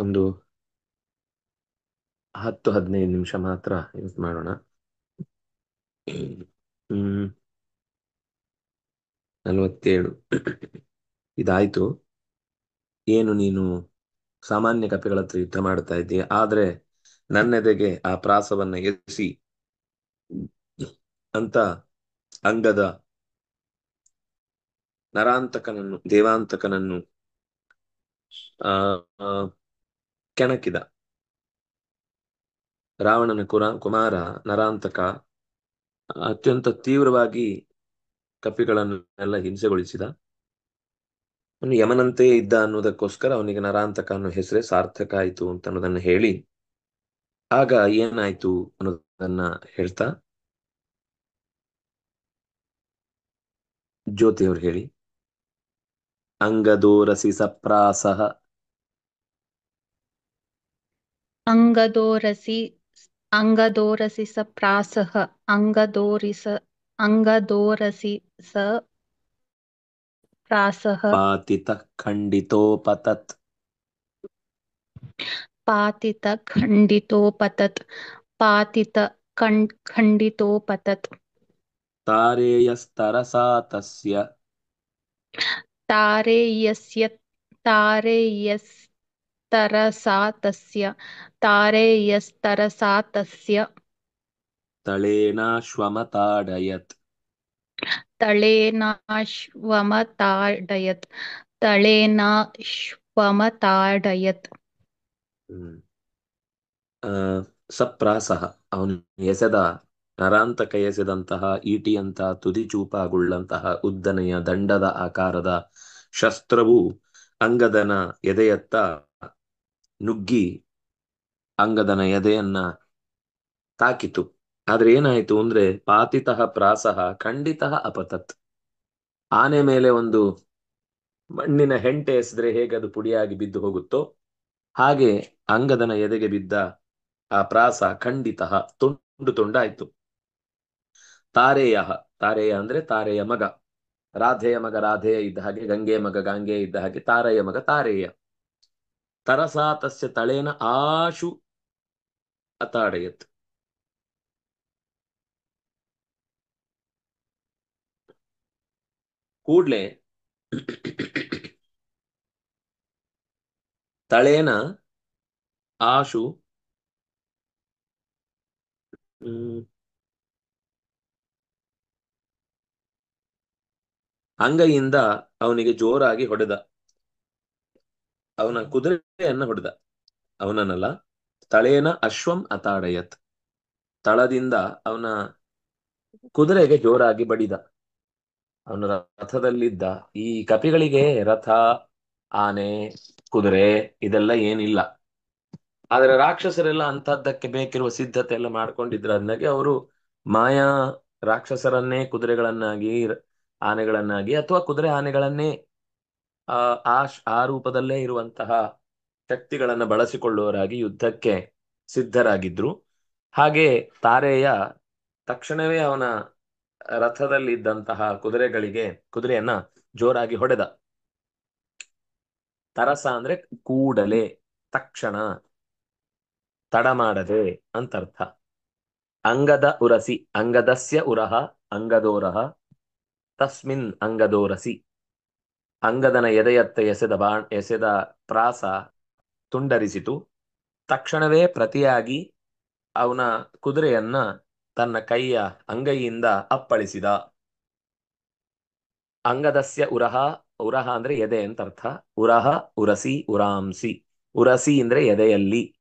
ಒಂದು 10-15 ನಿಮಿಷ ಮಾತ್ರ ಯೂಸ್ ಮಾಡೋಣ. 47 ಇದಾಯ್ತು. ಏನು ನೀನು ಸಾಮಾನ್ಯ ಕಪಿಗಳ ಹತ್ರ ಯುದ್ಧ ಮಾಡ್ತಾ ಇದ್ದೀಯ, ಆದ್ರೆ ನನ್ನೆದೆಗೆ ಆ ಪ್ರಾಸವನ್ನ ಎಸಿ ಅಂತ ಅಂಗದ ನರಾಂತಕನನ್ನು ದೇವಾಂತಕನನ್ನು ಆ ಆ, ಕೆಣಕಿದ. ರಾವಣನ ಕುಮಾರ ನರಾಂತಕ ಅತ್ಯಂತ ತೀವ್ರವಾಗಿ ಕಪಿಗಳನ್ನೆಲ್ಲ ಹಿಂಸೆಗೊಳಿಸಿದ. ಅವನು ಯಮನಂತೆ ಇದ್ದ ಅನ್ನೋದಕ್ಕೋಸ್ಕರ ಅವನಿಗೆ ನರಾಂತಕ ಅನ್ನೋ ಹೆಸರೇ ಸಾರ್ಥಕ ಆಯ್ತು ಅಂತ ಅನ್ನೋದನ್ನ ಹೇಳಿ, ಆಗ ಏನಾಯ್ತು ಅನ್ನೋದನ್ನ ಹೇಳ್ತಾ ಜ್ಯೋತಿಯವ್ರು ಹೇಳಿ. ಅಂಗದೋರಸಿ ಸಪ್ರಾಸಃ ಅಂಗದೋರಸಿ ಅಂಗದೋರಸಿ ಸ ಪ್ರಾಸಃ ಅಂಗದೋರಸಿ ಸ ಪ್ರಾಸಃ ಪಾತಿತಃ ಖಂಡಿತೋಪತತ್ ಪಾತಿತ ಖಂಡಿತೋಪತತ್ ಪಾತಿತ ಖಂಡಿತೋಪತತ್ ತಾರೇಯಸ್ತರಸಾ ತಸ್ಯ ತಾರೇಯಸ್ಯ ತಾರೇಯಸ್ತರಸಾ ತಸ್ಯ ತಾರೇಯಸ್ತರಸಾ ತಸ್ಯ ತಳೇನಾಶ್ವಮತಾಡಯತ್ ತಳೇನಾಶ್ವಮತಾಡಯತ್ ತಳೇನಾಶ್ವಮತಾಡಯತ್ ಹ್ಮ್ ಆ ಸಪ್ರಾಸಃ ಅವನು ಎಸೆದ ನರಾಂತಕ ಎಸೆದಂತಹ ಈಟಿಯಂತ ತುದಿಚೂಪಾಗುಳ್ಳಂತಹ ಉದ್ದನೆಯ ದಂಡದ ಆಕಾರದ ಶಸ್ತ್ರವು ಅಂಗದನ ಎದೆಯತ್ತ ನುಗ್ಗಿ ಅಂಗದನ ಎದೆಯನ್ನ ತಾಕಿತು. ಆದ್ರೆ ಏನಾಯ್ತು ಅಂದ್ರೆ ಪಾತಿತಃ ಪ್ರಾಸಃ ಖಂಡಿತಃ ಅಪತತ್. ಆನೆ ಮೇಲೆ ಒಂದು ಮಣ್ಣಿನ ಹೆಂಟೆ ಎಸೆದ್ರೆ ಹೇಗೆ ಅದು ಪುಡಿಯಾಗಿ ಬಿದ್ದು ಹೋಗುತ್ತೋ ಹಾಗೆ ಅಂಗದನ ಎದೆಗೆ ಬಿದ್ದ ಆ ಪ್ರಾಸ ಖಂಡಿತಃ ತುಂಡು ತುಂಡಾಯ್ತು. ತಾರೇಯ, ತಾರೇಯ ಅಂದ್ರೆ ತಾರೆಯ ಮಗ, ರಾಧೆಯ ಮಗ ರಾಧೆಯ ಇದ್ದ ಹಾಗೆ, ಗಂಗೆಯ ಮಗ ಗಾಂಗೆಯ ಇದ್ದ ಹಾಗೆ, ತಾರೆಯ ಮಗ ತಾರೇಯ. ತರಸಾ ತಸ್ಯ ತಳೇನ ಆಶು ಅತಾಡಯತ್. ಕೂಡ್ಲೆ ತಳೇನ ಆಶು ಹ್ಮ್ ಅಂಗೈಯಿಂದ ಅವನಿಗೆ ಜೋರಾಗಿ ಹೊಡೆದ. ಅವನ ಕುದುರೆಯನ್ನ ಹೊಡೆದ. ಅವನನ್ನಲ್ಲ, ತಳೇನ ಅಶ್ವಂ ಅತಾಡಯತ್. ತಳದಿಂದ ಅವನ ಕುದುರೆಗೆ ಜೋರಾಗಿ ಬಡಿದ. ಅವನ ರಥದಲ್ಲಿದ್ದ ಈ ಕಪಿಗಳಿಗೆ ರಥ, ಆನೆ, ಕುದುರೆ ಇದೆಲ್ಲ ಏನಿಲ್ಲ. ಆದ್ರೆ ರಾಕ್ಷಸರೆಲ್ಲ ಅಂತಹದ್ದಕ್ಕೆ ಬೇಕಿರುವ ಸಿದ್ಧತೆ ಎಲ್ಲ ಮಾಡ್ಕೊಂಡಿದ್ರ ಅಂದಾಗೆ ಅವರು ಮಾಯಾ ರಾಕ್ಷಸರನ್ನೇ ಕುದುರೆಗಳನ್ನಾಗಿ, ಆನೆಗಳನ್ನಾಗಿ, ಅಥವಾ ಕುದುರೆ ಆನೆಗಳನ್ನೇ ಆ ಆ ಆ ರೂಪದಲ್ಲೇ ಇರುವಂತಹ ಶಕ್ತಿಗಳನ್ನ ಬಳಸಿಕೊಳ್ಳುವವರಾಗಿ ಯುದ್ಧಕ್ಕೆ ಸಿದ್ಧರಾಗಿದ್ರು. ಹಾಗೆ ತಾರೆಯ ತಕ್ಷಣವೇ ಅವನ ರಥದಲ್ಲಿದ್ದಂತಹ ಕುದುರೆಯನ್ನ ಜೋರಾಗಿ ಹೊಡೆದ. ತರಸ ಅಂದ್ರೆ ಕೂಡಲೇ, ತಕ್ಷಣ, ತಡ ಮಾಡದೆ ಅಂತರ್ಥ. ಅಂಗದ ಉರಸಿ, ಅಂಗದಸ್ಯ ಉರಹ ಅಂಗದೋರಹ ತಸ್ಮಿನ್ ಅಂಗದೋರಸಿ. ಅಂಗದನ ಎದೆಯತ್ತ ಎಸೆದ ಪ್ರಾಸ ತುಂಡರಿಸಿತು. ತಕ್ಷಣವೇ ಪ್ರತಿಯಾಗಿ ಅವನ ಕುದುರೆಯನ್ನ ತನ್ನ ಕೈಯ ಅಂಗೈಯಿಂದ ಅಪ್ಪಳಿಸಿದ. ಅಂಗದಸ್ಯ ಉರಹ, ಉರಹ ಅಂದ್ರೆ ಎದೆ ಅಂತ ಅರ್ಥ. ಉರಹ, ಉರಸಿ, ಉರಾಂಸಿ. ಉರಸಿ ಅಂದ್ರೆ ಎದೆಯಲ್ಲಿ.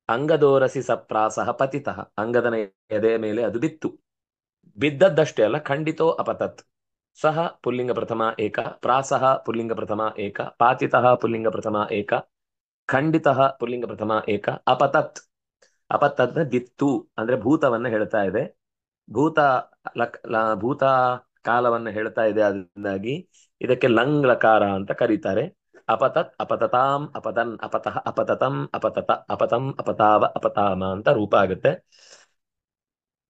ಅಂಗದೋರಸಿ ಸಪ್ರಾಸಹ ಪತಿತಃ, ಅಂಗದನ ಎದೆಯ ಮೇಲೆ ಅದು ಬಿತ್ತು. ಬಿದ್ದದ್ದಷ್ಟೇ ಅಲ್ಲ, ಖಂಡಿತೋ ಅಪತತ್. ಸಹ ಪುಲ್ಲಿಂಗ ಪ್ರಥಮ ಏಕ, ಪ್ರಾಸಹ ಪುಲ್ಲಿಂಗ ಪ್ರಥಮ ಏಕ, ಪಾತಿತಃ ಪುಲ್ಲಿಂಗ ಪ್ರಥಮ ಏಕ, ಖಂಡಿತಃ ಪುಲ್ಲಿಂಗ ಪ್ರಥಮ ಏಕ, ಅಪತತ್. ಅಪತತ್ ಬಿತ್ತು ಅಂದ್ರೆ ಭೂತವನ್ನ ಹೇಳ್ತಾ ಇದೆ. ಭೂತ ಭೂತ ಕಾಲವನ್ನ ಹೇಳ್ತಾ ಇದೆ. ಅದರಿಂದಾಗಿ ಇದಕ್ಕೆ ಲಂಗ್ ಲಕಾರ ಅಂತ ಕರೀತಾರೆ. ಅಪತತ್, ಅಪತತಾಂ, ಅಪತನ್, ಅಪತಃ, ಅಪತತಂ, ಅಪತತ, ಅಪತಂ, ಅಪತಾವ, ಅಪತಾಮ ಅಂತ ರೂಪ ಆಗುತ್ತೆ.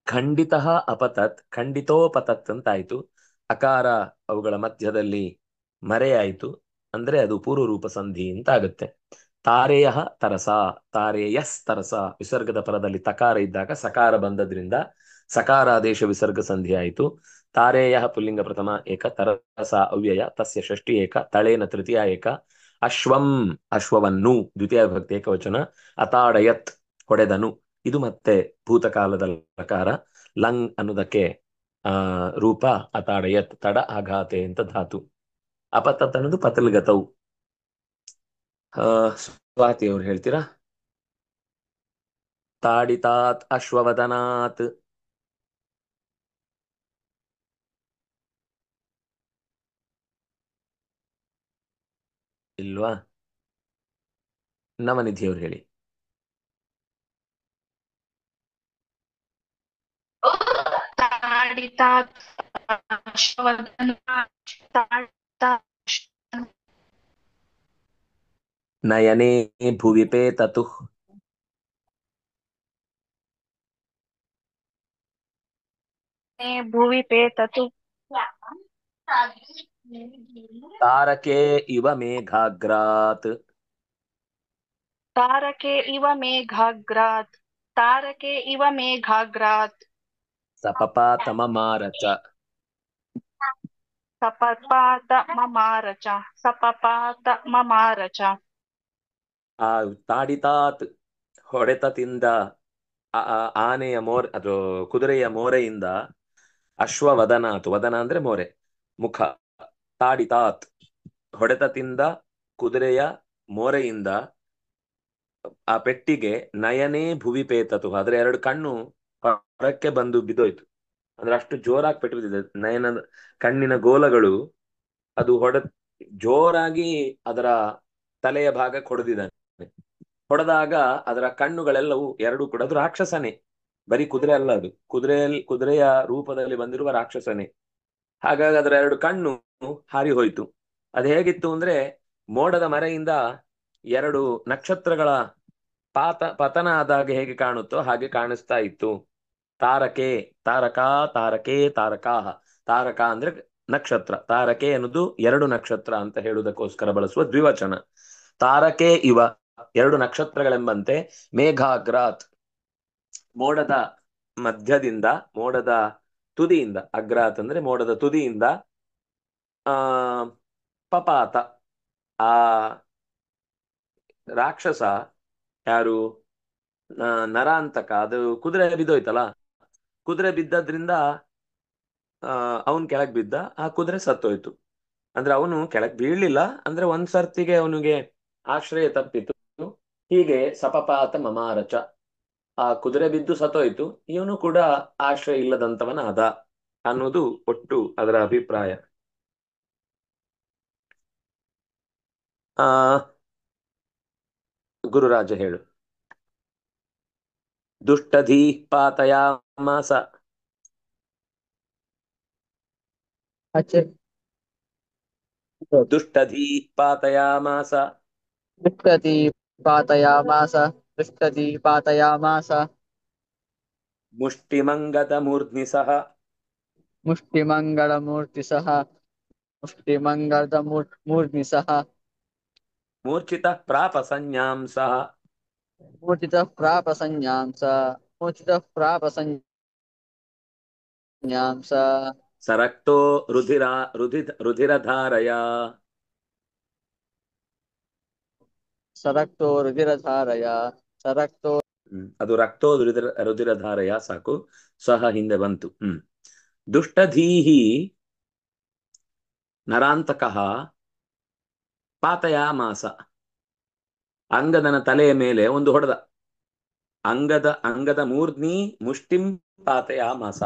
ಖಂಡಿತಃ ಅಪತತ್, ಖಂಡಿತೋಪತತ್ ಅಂತಾಯ್ತು. ಅಕಾರ ಅವುಗಳ ಮಧ್ಯದಲ್ಲಿ ಮರೆಯಾಯಿತು, ಅಂದ್ರೆ ಅದು ಪೂರ್ವ ರೂಪ ಸಂಧಿ ಅಂತ ಆಗುತ್ತೆ. ತಾರೇಯ ತರಸ, ತಾರೇಯಸ್ ತರಸ, ವಿಸರ್ಗದ ಪರದಲ್ಲಿ ತಕಾರ ಇದ್ದಾಗ ಸಕಾರ ಬಂದದ್ರಿಂದ ಸಕಾರಾದೇಶ ವಿಸರ್ಗ ಸಂಧಿ ಆಯಿತು. ತಾರೇಯ ಪುಲ್ಲಿಂಗ ಪ್ರಥಮ ಏಕ, ತರಸ ಅವ್ಯಯ, ತಸ್ಯ ಷಷ್ಠಿ ಏಕ, ತಳೇನ ತೃತೀಯ ಏಕ, ಅಶ್ವಂ ಅಶ್ವವನ್ನು ದ್ವಿತೀಯ ವಿಭಕ್ತಿ ಏಕವಚನ, ಅತಾಡಯತ್ ಹೊಡೆದನು, ಇದು ಮತ್ತೆ ಭೂತಕಾಲದ ಲಕಾರ. ಲಂಗ್ ಅನ್ನೋದಕ್ಕೆ ರೂಪ ಅತಾಡಯತ್, ತಡ ಆಘಾತೆ ಅಂತ ಧಾತು. ಅಪತತ್ ಅನ್ನೋದು ಪತಲ್ಗತವು. ಸ್ವಾತಿ ಅವ್ರು ಹೇಳ್ತೀರಾ? ತಾಡಿತಾತ್ ಅಶ್ವವದನಾತ್. ಇಲ್ವಾ? ನವನಿಧಿ ಅವ್ರು ಹೇಳಿ. ताडितात् अश्वदनात् ताडितात् ನಯನೇ ಭುವಿಪೇ ತತು. भुवि पेततु ತಾರಕೆ ಇವ ಮೇಘಾಗ್ರಾತ್. तारके इव मेघाग्रात् तारके इव मेघाग्रात् ಸಪಪಾತ ಮಮಾರಚ. सपपात ममार च सपपात ममार च ಆ ತಾಡಿತಾತ್ ಹೊಡೆತದಿಂದ, ಆನೆಯ ಮೋರೆ ಅದು ಕುದುರೆಯ ಮೋರೆಯಿಂದ, ಅಶ್ವವದನಾತ್ ವದನ ಅಂದ್ರೆ ಮೋರೆ ಮುಖ, ತಾಡಿತಾತ್ ಹೊಡೆತದಿಂದ ಕುದುರೆಯ ಮೋರೆಯಿಂದ ಆ ಪೆಟ್ಟಿಗೆ, ನಯನೇ ಭುವಿ ಪೇತತು ಅದರ ಎರಡು ಕಣ್ಣು ಹೊರಕ್ಕೆ ಬಂದು ಬಿದ್ದೋಯ್ತು. ಅಂದ್ರೆ ಅಷ್ಟು ಜೋರಾಗಿ ಪೆಟ್ಟು ಬಿದ್ದಿದೆ ನಯನದ ಕಣ್ಣಿನ ಗೋಲಗಳು, ಅದು ಜೋರಾಗಿ ಅದರ ತಲೆಯ ಭಾಗಕ್ಕೆ ಹೊಡೆದಿದ್ದಾನೆ. ಹೊಡೆದಾಗ ಅದರ ಕಣ್ಣುಗಳೆಲ್ಲವೂ ಎರಡು ಕೂಡ, ಅದು ರಾಕ್ಷಸನೇ, ಬರೀ ಕುದುರೆ ಅಲ್ಲ, ಅದು ಕುದುರೆಯ ರೂಪದಲ್ಲಿ ಬಂದಿರುವ ರಾಕ್ಷಸನೇ. ಹಾಗಾಗಿ ಅದರ ಎರಡು ಕಣ್ಣು ಹಾರಿ ಹೋಯ್ತು. ಅದು ಹೇಗಿತ್ತು ಅಂದ್ರೆ, ಮೋಡದ ಮರೆಯಿಂದ ಎರಡು ನಕ್ಷತ್ರಗಳ ಪತನ ಆದಾಗ ಹೇಗೆ ಕಾಣುತ್ತೋ ಹಾಗೆ ಕಾಣಿಸ್ತಾ ಇತ್ತು. ತಾರಕೆ, ತಾರಕ, ತಾರಕೆ, ತಾರಕಾಹ. ತಾರಕ ಅಂದ್ರೆ ನಕ್ಷತ್ರ, ತಾರಕೆ ಅನ್ನೋದು ಎರಡು ನಕ್ಷತ್ರ ಅಂತ ಹೇಳುವುದಕ್ಕೋಸ್ಕರ ಬಳಸುವ ದ್ವಿವಚನ. ತಾರಕೆ ಇವ ಎರಡು ನಕ್ಷತ್ರಗಳೆಂಬಂತೆ, ಮೇಘಾಗ್ರಾತ್ ಮೋಡದ ಮಧ್ಯದಿಂದ, ಮೋಡದ ತುದಿಯಿಂದ, ಅಗ್ರಾತ್ ಅಂದ್ರೆ ಮೋಡದ ತುದಿಯಿಂದ, ಆ ಪಪಾತ ಆ ರಾಕ್ಷಸ ಯಾರು, ನರಾಂತಕ, ಅದು ಕುದುರೆ ಬಿದ್ದೋಯ್ತಲ್ಲ, ಕುದುರೆ ಬಿದ್ದದ್ರಿಂದ ಅವನ್ ಕೆಳಗ್ ಬಿದ್ದ, ಆ ಕುದುರೆ ಸತ್ತೋಯ್ತು. ಅಂದ್ರೆ ಅವನು ಕೆಳಗ್ ಬೀಳ್ಲಿಲ್ಲ, ಅಂದ್ರೆ ಒಂದ್ ಸರ್ತಿಗೆ ಅವನಿಗೆ ಆಶ್ರಯ ತಪ್ಪಿತು. ಹೀಗೆ ಸಪಪಾತ ಮಮಾರಚ, ಆ ಕುದುರೆ ಬಿದ್ದು ಸತ್ತೋಯ್ತು, ಇವನು ಕೂಡ ಆಶ್ರಯ ಇಲ್ಲದಂತವನಾದ ಅನ್ನೋದು ಒಟ್ಟು ಅದರ ಅಭಿಪ್ರಾಯ. ಆ ಗುರುರಾಜ ಹೇಳು. ದುಷ್ಟಧೀ ಪಾತಯಾಮಾಸ. ದುಷ್ಟಧೀ ಪಾತಯಾಮಾಸ. दुष्टदीपातयामास दुष्टदीपातयामास ಮುಷ್ಟಿಮಂಗದ ಮೂರ್ಧ್ನಿ ಸಹ. मुष्टिमङ्गलमूर्तिसः मुष्टिमङ्गलमूर्तिसः ಮೂರ್ಛಿತಃ ಪ್ರಾಪ ಸಂಜ್ಞಾಂ ಸಹ. मूर्तितः प्राप संज्ञां स मूर्तितः प्राप संज्ञां स ಸರಕ್ತೋ ರುಧಿರಧಾರಯ. सरक्तो रुधिरधारया सरक्तो ಅದು ರಕ್ತೋ ರುಧಿರಧಾರಯ ಸಾಕು, ಸಹ ಹಿಂದೆ ಬಂತು. ದುಷ್ಟಧೀಹಿ ನರಾಂತಕಃ ಪಾತಯಾಮಾಸ, ಅಂಗದನ ತಲೆಯ ಮೇಲೆ ಒಂದು ಹೊಡೆದ. ಅಂಗದ ಮೂರ್ಧ್ನಿ ಮುಷ್ಟಿಂ ಪಾತಯಾಮಾಸ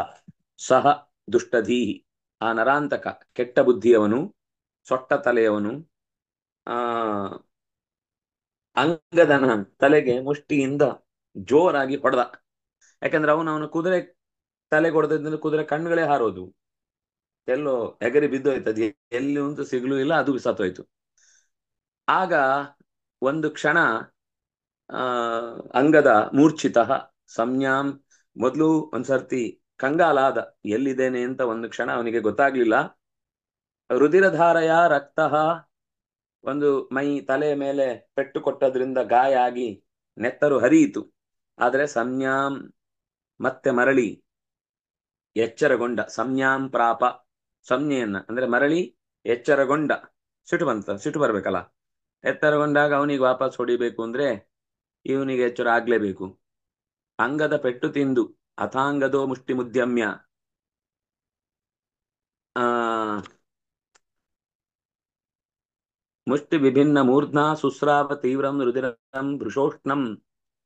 ಸಹ ದುಷ್ಟಧೀಹಿ, ಆ ನರಾಂತಕ ಕೆಟ್ಟ ಬುದ್ಧಿಯವನು, ಸೊಟ್ಟ ತಲೆಯವನು, ಆ ಅಂಗದನ ತಲೆಗೆ ಮುಷ್ಟಿಯಿಂದ ಜೋರಾಗಿ ಹೊಡೆದ. ಯಾಕಂದ್ರೆ ಅವನು ಕುದುರೆ ತಲೆಗೆ ಹೊಡೆದಿದ್ದರಿಂದ ಕುದುರೆ ಕಣ್ಣುಗಳೇ ಹಾರೋದು, ಎಲ್ಲೋ ಎಗರಿ ಬಿದ್ದೋಯ್ತದೆ, ಎಲ್ಲಿ ಒಂದು ಸಿಗ್ಲೂ ಇಲ್ಲ, ಅದು ಸತ್ತೋಯ್ತು. ಆಗ ಒಂದು ಕ್ಷಣ ಅಂಗದ ಮೂರ್ಛಿತ ಸಂಜ್ಞಾಂ, ಮೊದಲು ಒಂದ್ಸರ್ತಿ ಕಂಗಾಲಾದ, ಎಲ್ಲಿದ್ದೇನೆ ಅಂತ ಒಂದು ಕ್ಷಣ ಅವನಿಗೆ ಗೊತ್ತಾಗ್ಲಿಲ್ಲ. ರುಧಿರಧಾರಯ ರಕ್ತ ಒಂದು ಮೈ ತಲೆ ಮೇಲೆ ಪೆಟ್ಟು ಕೊಟ್ಟದ್ರಿಂದ ಗಾಯ ಆಗಿ ನೆತ್ತರು ಹರಿಯಿತು. ಆದರೆ ಸಂಜ್ಞಾಂ ಮತ್ತೆ ಮರಳಿ ಎಚ್ಚರಗೊಂಡ, ಸಂಜ್ಞಾಂ ಪ್ರಾಪ, ಸಂಜ್ಞೆಯನ್ನ ಅಂದ್ರೆ ಮರಳಿ ಎಚ್ಚರಗೊಂಡ. ಸಿಟ್ಟು ಬರ್ಬೇಕಲ್ಲ, ಎಚ್ಚರಗೊಂಡಾಗ ಅವನಿಗೆ ವಾಪಸ್ ಹೊಡಿಬೇಕು ಅಂದ್ರೆ ಇವನಿಗೆ ಎಚ್ಚರ ಆಗ್ಲೇಬೇಕು. ಅಂಗದ ಪೆಟ್ಟು ತಿಂದು ಅಥಾಂಗದೋ ಮುಷ್ಟಿ ಮುದ್ಯಮ್ಯ, ಆ ಮುಷ್ಟಿ ವಿಭಿನ್ನ ಮೂರ್ಧ್ನಾ ಸುಸ್ರಾವ ತೀವ್ರಂ ರುದಿರಂ ಭೃಶೋಷ್ಣಂ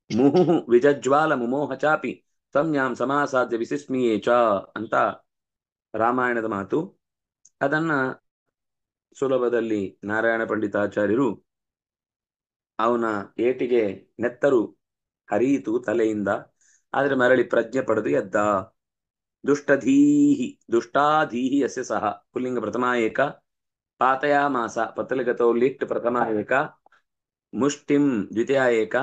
ಮುಹುಹು ವಿಜಜ್ವಾಲ ಮುಮೋಹ ಚಾಪಿ ಸಂಜ್ಞಾಂ ಸಮಾಸಾಧ್ಯ ವಿಸಿಸ್ಮಿಯೇ ಚ ಅಂತ ರಾಮಾಯಣದ ಮಾತು. ಅದನ್ನ ಸುಲಭದಲ್ಲಿ ನಾರಾಯಣ ಪಂಡಿತಾಚಾರ್ಯರು ಅವನ ಏಟಿಗೆ ನೆತ್ತರು ಹರಿಯಿತು ತಲೆಯಿಂದ, ಆದ್ರೆ ಮರಳಿ ಪ್ರಜ್ಞೆ ಪಡೆದು ಎದ್ದ. ದುಷ್ಟಧೀಹಿ ದುಷ್ಟಾಧೀಹಿ ಯಸ್ಯ ಸಹ ಪುಲ್ಲಿಂಗ ಪ್ರಥಮ ಏಕ ಪಾತಯಾಮಾಸ ಪತಲಿಗತೋ ಲಿಟ್ ಪ್ರಥಮ ಏಕ ಮುಷ್ಟಿಂ ದ್ವಿತೀಯ ಏಕ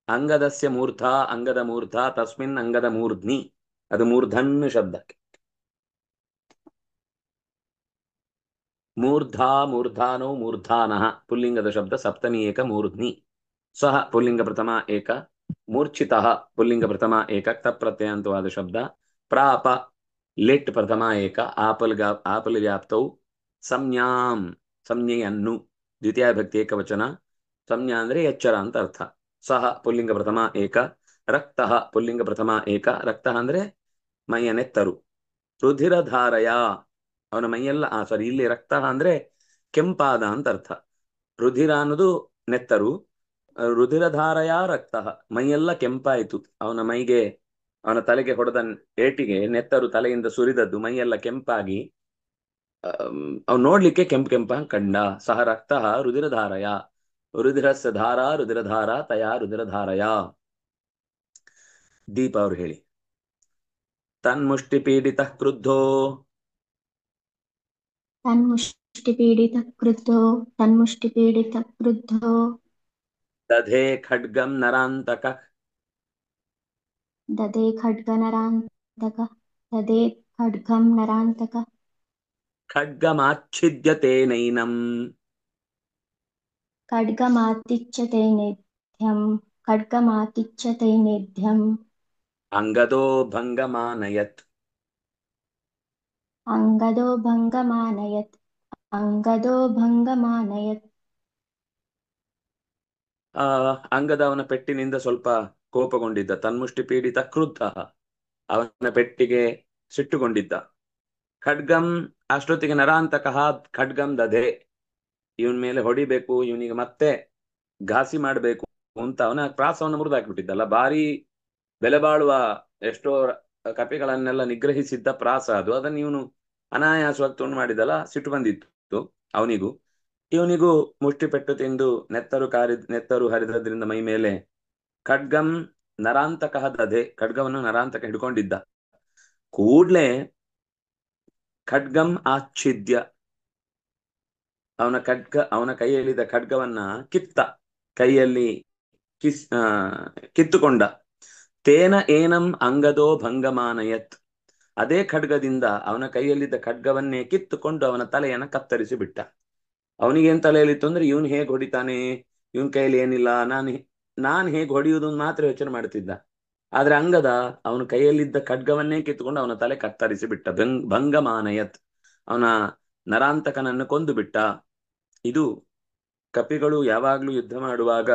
ಅಂಗದಸ್ಯ ಮೂರ್ಧಾ ಅಂಗದ ಮೂರ್ಧಾ ತಸ್ಮಿನ್ ಅಂಗದ ಮೂರ್ಧ್ನಿ, ಅದು ಮೂರ್ಧನ್ ಶಬ್ದಕ್ಕೆ. ಮೂರ್ಧಾ ಮೂರ್ಧಾನೋ ಮೂರ್ಧಾನಃ ಪುಲ್ಲಿಂಗದ ಶಬ್ದ ಸಪ್ತಮಿ ಏಕ ಮೂರ್ಧ್ನಿ. ಸಹ ಪುಲ್ಲಿಂಗ ಪ್ರಥಮ ಏಕ, ಮೂರ್ಛಿತಃ ಪುಲ್ಲಿಂಗ ಪ್ರಥಮ ಏಕ ತಪ್ರತ್ಯಯಾಂತವಾದ ಶಬ್ದ. ಪ್ರಾಪ ಲಿಟ್ ಪ್ರಥಮ ಏಕ ಆಪಲ್ ವ್ಯಾಪ್ತೌ ಸಂಜ್ಞಾಂ ಸಂಜ್ಞೆಯನ್ನು ದ್ವಿತೀಯ ಭಕ್ತಿ ಏಕವಚನ. ಸಂಜ್ಞಾ ಅಂದ್ರೆ ಎಚ್ಚರ ಅಂತ ಅರ್ಥ. ಸಹ ಪುಲ್ಲಿಂಗ ಪ್ರಥಮ ಏಕ, ರಕ್ತಃ ಪುಲ್ಲಿಂಗ ಪ್ರಥಮ ಏಕ, ರಕ್ತ ಅಂದ್ರೆ ಮೈಯ ನೆತ್ತರು. ರುಧಿರಧಾರಯ ಅವನ ಮೈಯೆಲ್ಲ ಸಾರಿ ಇಲ್ಲಿ ರಕ್ತ ಅಂದ್ರೆ ಕೆಂಪಾದ ಅಂತ ಅರ್ಥ. ರುಧಿರ ಅನ್ನೋದು ನೆತ್ತರು, ರುಧಿರಧಾರಯ ರಕ್ತ ಮೈಯೆಲ್ಲ ಕೆಂಪಾಯಿತು. ಅವನ ಮೈಗೆ ಅವನ ತಲೆಗೆ ಹೊಡೆದ ಏಟಿಗೆ ನೆತ್ತರು ತಲೆಯಿಂದ ಸುರಿದದ್ದು ಮೈಯೆಲ್ಲ ಕೆಂಪಾಗಿ ಅವ್ನು ನೋಡ್ಲಿಕ್ಕೆ ಕೆಂಪ ಕಂಡ. ಸಹ ರಕ್ತ ರುಧಿರಧಾರಯ ರುಧಿರಸ್ಯ ಧಾರಾ ರುಧಿರಧಾರ ತಯಾ ರುಧಿರಧಾರಯ. ದೀಪ ಅವ್ರು ಹೇಳಿ. ತನ್ಮುಷ್ಟಿ ಪೀಡಿತ ಕ್ರುದ್ಧೋ तन्मुष्टिपीडितक्रुद्धो दधे खड्गं नरान्तक ददे खड्गं नरान्तक खड्गमाच्छिद्य तेनैनं खड्गमातिच्यते नेध्यम् अंगदो भंगमानयत् अंगदो भंगमानयत् ಅಂಗದವನ ಪೆಟ್ಟಿನಿಂದ ಸ್ವಲ್ಪ ಕೋಪಗೊಂಡಿದ್ದ. ತನ್ಮುಷ್ಟಿ ಪೀಡಿತ ಕ್ರುದ್ಧ ಅವನ ಪೆಟ್ಟಿಗೆ ಸಿಟ್ಟುಗೊಂಡಿದ್ದ. ಖಡ್ಗಂ ಅಷ್ಟೊತ್ತಿಗೆ ನರಾಂತಕಃ ಖಡ್ಗಂ ದಧೆ, ಇವನ್ ಮೇಲೆ ಹೊಡಿಬೇಕು, ಇವನಿಗೆ ಮತ್ತೆ ಘಾಸಿ ಮಾಡಬೇಕು ಅಂತ ಅವನ ಪ್ರಾಸವನ್ನು ಮುರಿದಾಕ್ಬಿಟ್ಟಿದ್ದಲ್ಲ. ಭಾರಿ ಬೆಲೆ ಬಾಳುವ ಎಷ್ಟೋ ಕಪಿಗಳನ್ನೆಲ್ಲ ನಿಗ್ರಹಿಸಿದ್ದ ಪ್ರಾಸ ಅದು. ಅದನ್ನು ಇವನು ಅನಾಯಾಸವಾಗಿ ತುಂಡು ಮಾಡಿದಲ್ಲ, ಸಿಟ್ಟು ಬಂದಿತ್ತು ಅವನಿಗೂ. ಇವನಿಗೂ ಮುಷ್ಟಿ ಪೆಟ್ಟು ತಿಂದು ನೆತ್ತರು ಹರಿದ್ರಿಂದ ಮೈ ಮೇಲೆ ಖಡ್ಗಂ ನರಾಂತಕಃ ದಧೆ, ಖಡ್ಗವನ್ನು ನರಾಂತಕ ಹಿಡ್ಕೊಂಡಿದ್ದ. ಕೂಡ್ಲೆ ಖಡ್ಗಂ ಆಚ್ಛಿದ್ಯ, ಅವನ ಕೈಯಲ್ಲಿದ್ದ ಖಡ್ಗವನ್ನ ಕೈಯಲ್ಲಿ ಕಿತ್ತುಕೊಂಡ. ತೇನ ಏನಂ ಅಂಗದೋ ಭಂಗಮಾನಯತ್, ಅದೇ ಖಡ್ಗದಿಂದ ಅವನ ಕೈಯಲ್ಲಿದ್ದ ಖಡ್ಗವನ್ನೇ ಕಿತ್ತುಕೊಂಡು ಅವನ ತಲೆಯನ್ನ ಕತ್ತರಿಸಿ ಬಿಟ್ಟ. ಅವನಿಗೇನ್ ತಲೆಯಲ್ಲಿತ್ತು ಅಂದ್ರೆ ಇವನ್ ಹೇಗ್ ಹೊಡಿತಾನೆ, ಇವನ್ ಕೈಯಲ್ಲಿ ಏನಿಲ್ಲ, ನಾನ್ ಹೇಗ್ ಹೊಡೆಯುವುದು ಮಾತ್ರ ಯೋಚನೆ ಮಾಡ್ತಿದ್ದ. ಆದ್ರೆ ಅಂಗದ ಅವನ ಕೈಯಲ್ಲಿದ್ದ ಖಡ್ಗವನ್ನೇ ಕಿತ್ತುಕೊಂಡು ಅವನ ತಲೆ ಕತ್ತರಿಸಿ ಬಿಟ್ಟ. ಭಂಗಮಾನಯತ್, ಅವನ ನರಾಂತಕನನ್ನು ಕೊಂದು ಬಿಟ್ಟ. ಇದು ಕಪಿಗಳು ಯಾವಾಗ್ಲೂ ಯುದ್ಧ ಮಾಡುವಾಗ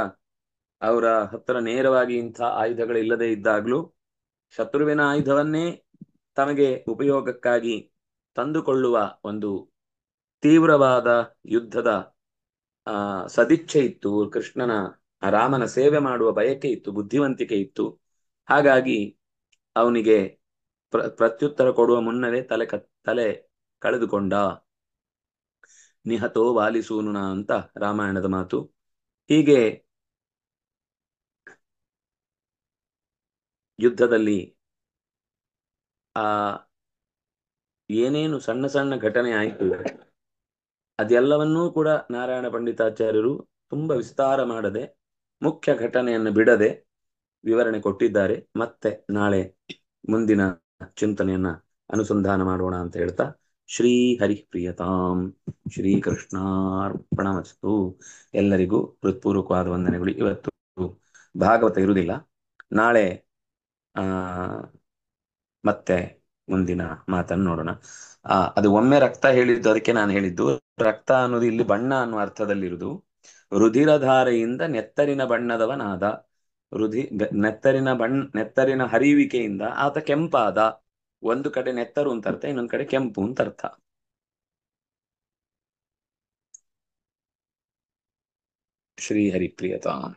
ಅವರ ಹತ್ತಿರ ನೇರವಾಗಿ ಇಂಥ ಆಯುಧಗಳಿಲ್ಲದೆ ಇದ್ದಾಗ್ಲೂ ಶತ್ರುವಿನ ಆಯುಧವನ್ನೇ ತಮಗೆ ಉಪಯೋಗಕ್ಕಾಗಿ ತಂದುಕೊಳ್ಳುವ ಒಂದು ತೀವ್ರವಾದ ಯುದ್ಧದ ಸದಿಚ್ಛೆ ಇತ್ತು. ಕೃಷ್ಣನ ರಾಮನ ಸೇವೆ ಮಾಡುವ ಬಯಕೆ ಇತ್ತು, ಬುದ್ಧಿವಂತಿಕೆ ಇತ್ತು. ಹಾಗಾಗಿ ಅವನಿಗೆ ಪ್ರತ್ಯುತ್ತರ ಕೊಡುವ ಮುನ್ನವೇ ತಲೆ ಕಳೆದುಕೊಂಡ. ನಿಹತೋ ವಾಲಿಸೂನುನ ಅಂತ ರಾಮಾಯಣದ ಮಾತು. ಹೀಗೆ ಯುದ್ಧದಲ್ಲಿ ಏನೇನು ಸಣ್ಣ ಸಣ್ಣ ಘಟನೆ ಆಯಿತು ಅದೆಲ್ಲವನ್ನೂ ಕೂಡ ನಾರಾಯಣ ಪಂಡಿತಾಚಾರ್ಯರು ತುಂಬಾ ವಿಸ್ತಾರ ಮಾಡದೆ, ಮುಖ್ಯ ಘಟನೆಯನ್ನು ಬಿಡದೆ ವಿವರಣೆ ಕೊಟ್ಟಿದ್ದಾರೆ. ಮತ್ತೆ ನಾಳೆ ಮುಂದಿನ ಚಿಂತನೆಯನ್ನ ಅನುಸಂಧಾನ ಮಾಡೋಣ ಅಂತ ಹೇಳ್ತಾ ಶ್ರೀ ಹರಿ ಪ್ರಿಯತಾಂ. ಶ್ರೀಕೃಷ್ಣಾರ್ಪಣಮಸ್ತು. ಎಲ್ಲರಿಗೂ ಹೃತ್ಪೂರ್ವಕವಾದ ವಂದನೆಗಳು. ಇವತ್ತು ಭಾಗವತ ಇರುವುದಿಲ್ಲ, ನಾಳೆ ಆ ಮತ್ತೆ ಮುಂದಿನ ಮಾತನ್ನು ನೋಡೋಣ. ಅದು ಒಮ್ಮೆ ರಕ್ತ ಹೇಳಿದ್ದು, ಅದಕ್ಕೆ ನಾನು ಹೇಳಿದ್ದು ರಕ್ತ ಅನ್ನೋದು ಇಲ್ಲಿ ಬಣ್ಣ ಅನ್ನುವ ಅರ್ಥದಲ್ಲಿರುವುದು. ರುಧಿರಧಾರೆಯಿಂದ ನೆತ್ತರಿನ ಬಣ್ಣದವನಾದ, ನೆತ್ತರಿನ ಹರಿಯುವಿಕೆಯಿಂದ ಆತ ಕೆಂಪಾದ. ಒಂದು ಕಡೆ ನೆತ್ತರು ಅಂತ ಅರ್ಥ, ಇನ್ನೊಂದು ಕಡೆ ಕೆಂಪು ಅಂತ ಅರ್ಥ. ಶ್ರೀ ಹರಿಪ್ರಿಯತಾಂ.